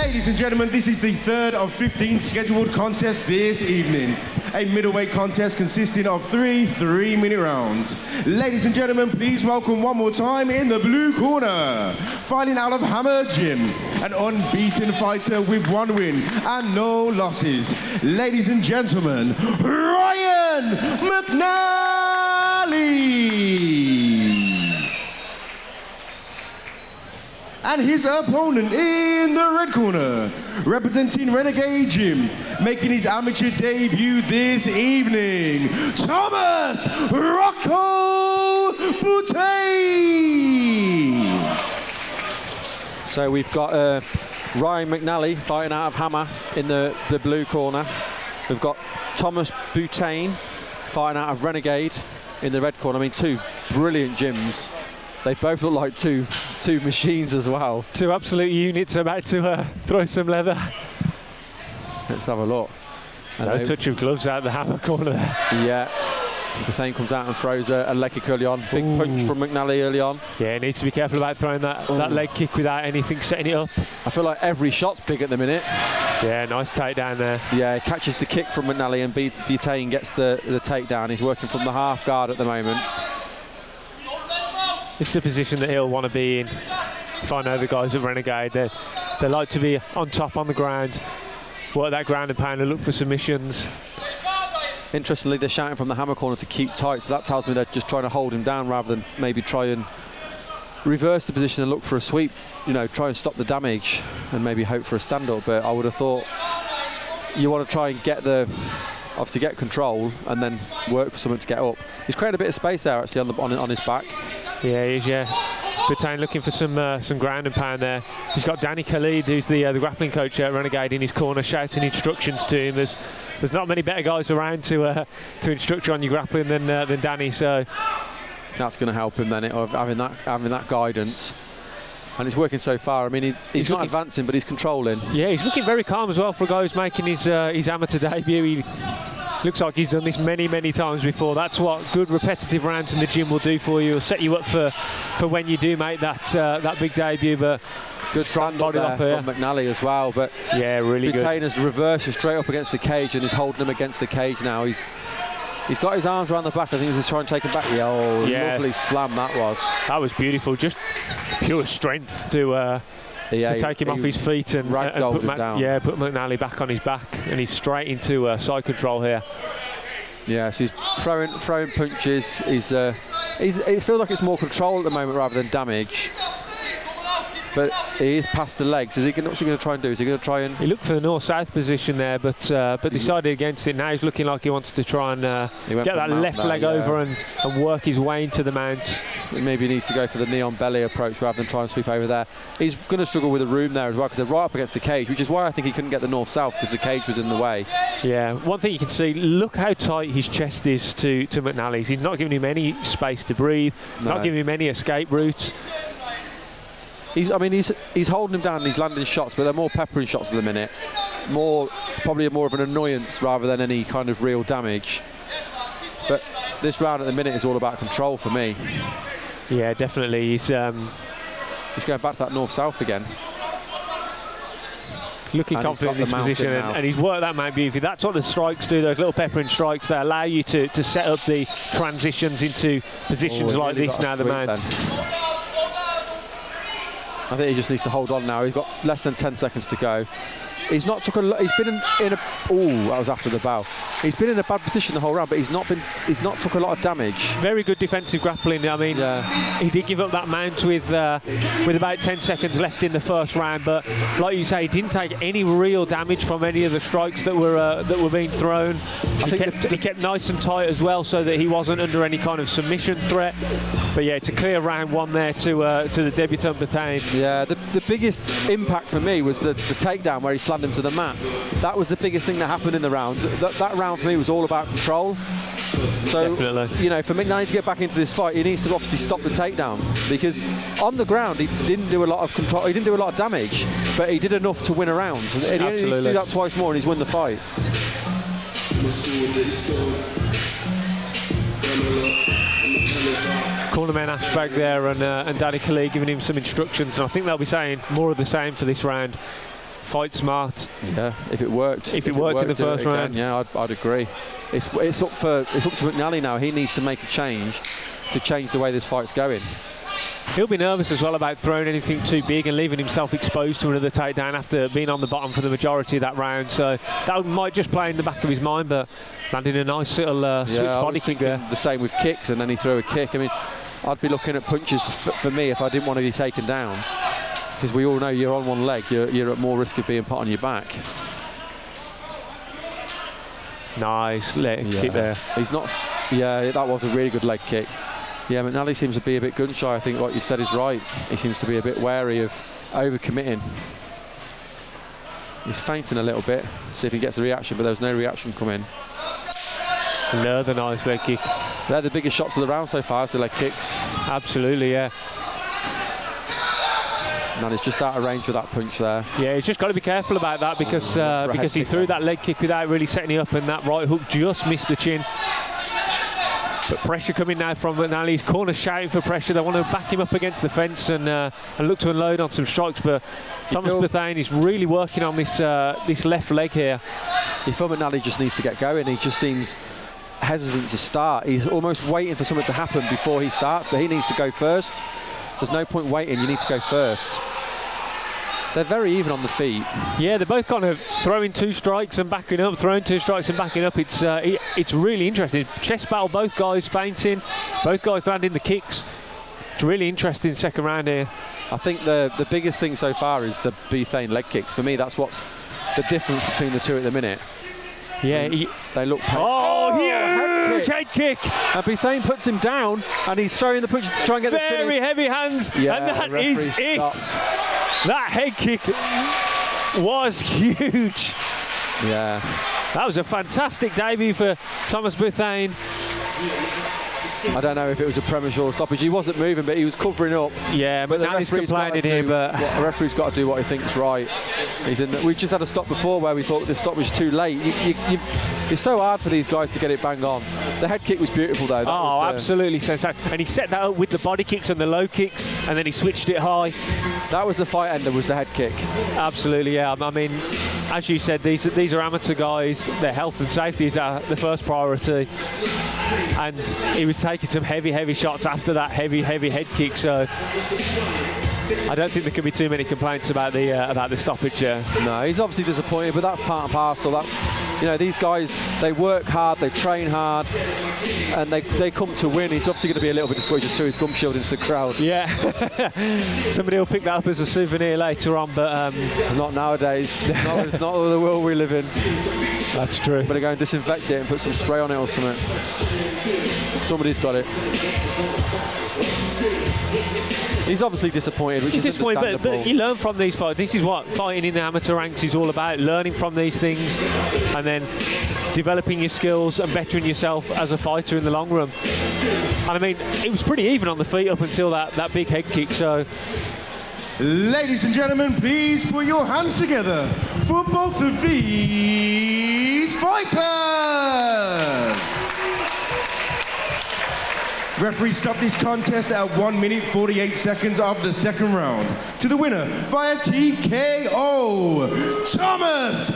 Ladies and gentlemen, this is the third of 15 scheduled contests this evening. A middleweight contest consisting of three 3-minute rounds. Ladies and gentlemen, please welcome one more time in the blue corner, fighting out of Hammer Gym, an unbeaten fighter with 1 win and no losses. Ladies and gentlemen, Ryan Mcnally. And his opponent in the red corner, representing Renegade Gym, making his amateur debut this evening, Thomas Rocco Bethune. So we've got Ryan Mcnally fighting out of Hammer in the blue corner. We've got Thomas Bethune fighting out of Renegade in the red corner. I mean, 2 brilliant gyms. They both look like two machines as well. 2 absolute units about to throw some leather. Let's have a look. No touch of gloves out the Hammer corner there. Yeah. Bethune comes out and throws a leg kick early on. Big punch from Mcnally early on. Yeah, he needs to be careful about throwing that leg kick without anything setting it up. I feel like every shot's big at the minute. Yeah, nice takedown there. Yeah, he catches the kick from Mcnally and Bethune gets the takedown. He's working from the half guard at the moment. This is a position that he'll want to be in. If I know the guys at Renegade, they like to be on top on the ground, work that ground and pound and look for submissions. Interestingly, they're shouting from the Hammer corner to keep tight, so that tells me they're just trying to hold him down rather than maybe try and reverse the position and look for a sweep, you know, try and stop the damage and maybe hope for a stand-up. But I would have thought you want to try and get obviously get control and then work for someone to get up. He's created a bit of space there actually on his back. Yeah, he is, yeah. Bethune looking for some ground and pound there. He's got Danny Khalid, who's the grappling coach at Renegade, in his corner, shouting instructions to him. There's not many better guys around to instruct you on your grappling than Danny, so that's going to help him then, having that guidance. And it's working so far. I mean, he's not advancing, but he's controlling. Yeah, he's looking very calm as well for a guy who's making his amateur debut. He looks like he's done this many times before. That's what good repetitive rounds in the gym will do for you. It'll set you up for when you do make that big debut. But good stand up there from Mcnally as well. But yeah, really good. Bethune has reversed straight up against the cage and is holding him against the cage now. He's got his arms around the back. I think he's just trying to take him back. Yeah, lovely slam that was. That was beautiful. Just pure strength to take him off his feet and put McNally back on his back, and he's straight into side control here. Yeah, so he's throwing punches. It feels like it's more control at the moment rather than damage. But he is past the legs. What's he going to try and do? Is he going to try and... He looked for the north-south position there, but decided against it. Now he's looking like he wants to try and get that left leg over and work his way into the mount. Maybe he needs to go for the knee on belly approach rather than try and sweep over there. He's going to struggle with the room there as well because they're right up against the cage, which is why I think he couldn't get the north-south, because the cage was in the way. Yeah, one thing you can see, look how tight his chest is to McNally's. He's not giving him any space to breathe, not giving him any escape route. He's holding him down and he's landing shots, but they're more peppering shots at the minute. Probably more of an annoyance rather than any kind of real damage. But this round at the minute is all about control for me. Yeah, definitely. He's going back to that north-south again. Looking confident in this position, and he's worked that mount beautifully. That's what the strikes do, those little peppering strikes. They allow you to set up the transitions into positions like this now, the mount. I think he just needs to hold on now. He's got less than 10 seconds to go. He's not took a. He's been in a. Oh, that was after the bow. He's been in a bad position the whole round, but he's not took a lot of damage. Very good defensive grappling. I mean, he did give up that mount with about 10 seconds left in the first round, but like you say, he didn't take any real damage from any of the strikes that were being thrown. He kept nice and tight as well, so that he wasn't under any kind of submission threat. But yeah, it's a clear round one there to the debutant Bethune. Yeah, the biggest impact for me was the takedown where he slammed him to the mat. That was the biggest thing that happened in the round. That round for me was all about control. So, definitely, you know, for Mcnally to get back into this fight, he needs to obviously stop the takedown, because on the ground he didn't do a lot of control. He didn't do a lot of damage, but he did enough to win a round. And he only needs to do that twice more, and he's won the fight. Cornerman Ashbag there and Danny Khalid giving him some instructions, and I think they'll be saying more of the same for this round. fight smart. Yeah, if it worked. If it worked in the first round. Yeah, I'd agree. It's up to Mcnally now. He needs to make a change to change the way this fight's going. He'll be nervous as well about throwing anything too big and leaving himself exposed to another takedown after being on the bottom for the majority of that round. So that might just play in the back of his mind, but landing a nice little switch body kick there. The same with kicks, and then he threw a kick. I mean, I'd be looking at punches for me if I didn't want to be taken down, because we all know you're on one leg, you're at more risk of being put on your back. Nice leg kick there. He's not. Yeah, that was a really good leg kick. Yeah, Mcnally seems to be a bit gun shy. I think what you said is right. He seems to be a bit wary of overcommitting. He's fainting a little bit. See if he gets a reaction, but there was no reaction coming. Another nice leg kick. They're the biggest shots of the round so far, is the leg kicks. Absolutely, yeah. And he's just out of range with that punch there. Yeah, he's just got to be careful about that because he threw that leg kick without really setting it up, and that right hook just missed the chin. But pressure coming now from Mcnally. His corner shouting for pressure. They want to back him up against the fence and look to unload on some strikes. But Thomas Bethune is really working on this left leg here. You feel Mcnally just needs to get going. He just seems hesitant to start. He's almost waiting for something to happen before he starts, but he needs to go first. There's no point waiting. You need to go first. They're very even on the feet. Yeah, they're both kind of throwing two strikes and backing up, throwing two strikes and backing up. It's really interesting. Chest battle, both guys fainting, both guys landing the kicks. It's really interesting second round here. I think the biggest thing so far is the Bethune leg kicks. For me, that's what's the difference between the two at the minute. Yeah, they look painful. Oh, huge head kick. And Bethune puts him down, and he's throwing the punches to try and get the finish. Very heavy hands, yeah, and that is it. That head kick was huge. Yeah. That was a fantastic debut for Thomas Bethune. I don't know if it was a premature stoppage. He wasn't moving, but he was covering up. Yeah, but now he's complaining here. But the referee's got to do what he thinks right. We've just had a stop before where we thought the stop was too late. It's so hard for these guys to get it bang on. The head kick was beautiful, though. Absolutely sensational. And he set that up with the body kicks and the low kicks, and then he switched it high. That was the fight ender, was the head kick. Absolutely, yeah. I mean, as you said, these are amateur guys. Their health and safety is the first priority. And he was taking some heavy shots after that heavy head kick. So I don't think there can be too many complaints about the stoppage here. No, he's obviously disappointed, but that's part and parcel. These guys, they work hard, they train hard, and they come to win. He's obviously going to be a little bit disappointed, just threw his gum shield into the crowd. Yeah, somebody will pick that up as a souvenir later on, but not nowadays. not the world we live in. That's true. Better go and disinfect it and put some spray on it or something. Somebody's got it. He's obviously disappointed, which is understandable. But you learn from these fights. This is what fighting in the amateur ranks is all about, learning from these things and then developing your skills and bettering yourself as a fighter in the long run. And I mean, it was pretty even on the feet up until that big head kick. So, ladies and gentlemen, please put your hands together for both of these fighters. Referee stopped this contest at 1 minute 48 seconds of the second round. To the winner via TKO, Thomas